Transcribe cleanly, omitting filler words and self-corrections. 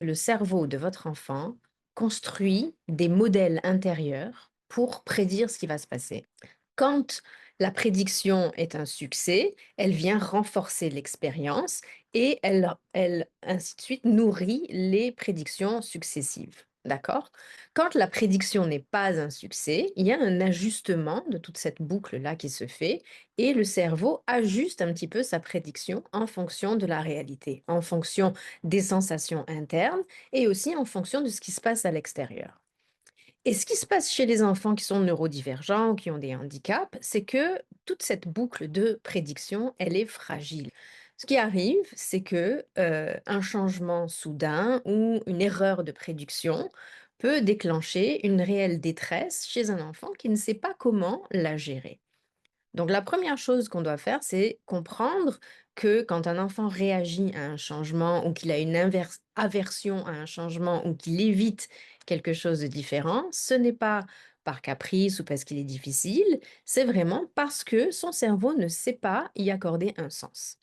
Le cerveau de votre enfant construit des modèles intérieurs pour prédire ce qui va se passer. Quand la prédiction est un succès, elle vient renforcer l'expérience et elle, ainsi de suite, nourrit les prédictions successives. D'accord? Quand la prédiction n'est pas un succès, il y a un ajustement de toute cette boucle-là qui se fait et le cerveau ajuste un petit peu sa prédiction en fonction de la réalité, en fonction des sensations internes et aussi en fonction de ce qui se passe à l'extérieur. Et ce qui se passe chez les enfants qui sont neurodivergents ou qui ont des handicaps, c'est que toute cette boucle de prédiction, elle est fragile. Ce qui arrive, c'est que un changement soudain ou une erreur de prédiction peut déclencher une réelle détresse chez un enfant qui ne sait pas comment la gérer. Donc la première chose qu'on doit faire, c'est comprendre que quand un enfant réagit à un changement ou qu'il a une aversion à un changement ou qu'il évite quelque chose de différent, ce n'est pas par caprice ou parce qu'il est difficile, c'est vraiment parce que son cerveau ne sait pas y accorder un sens.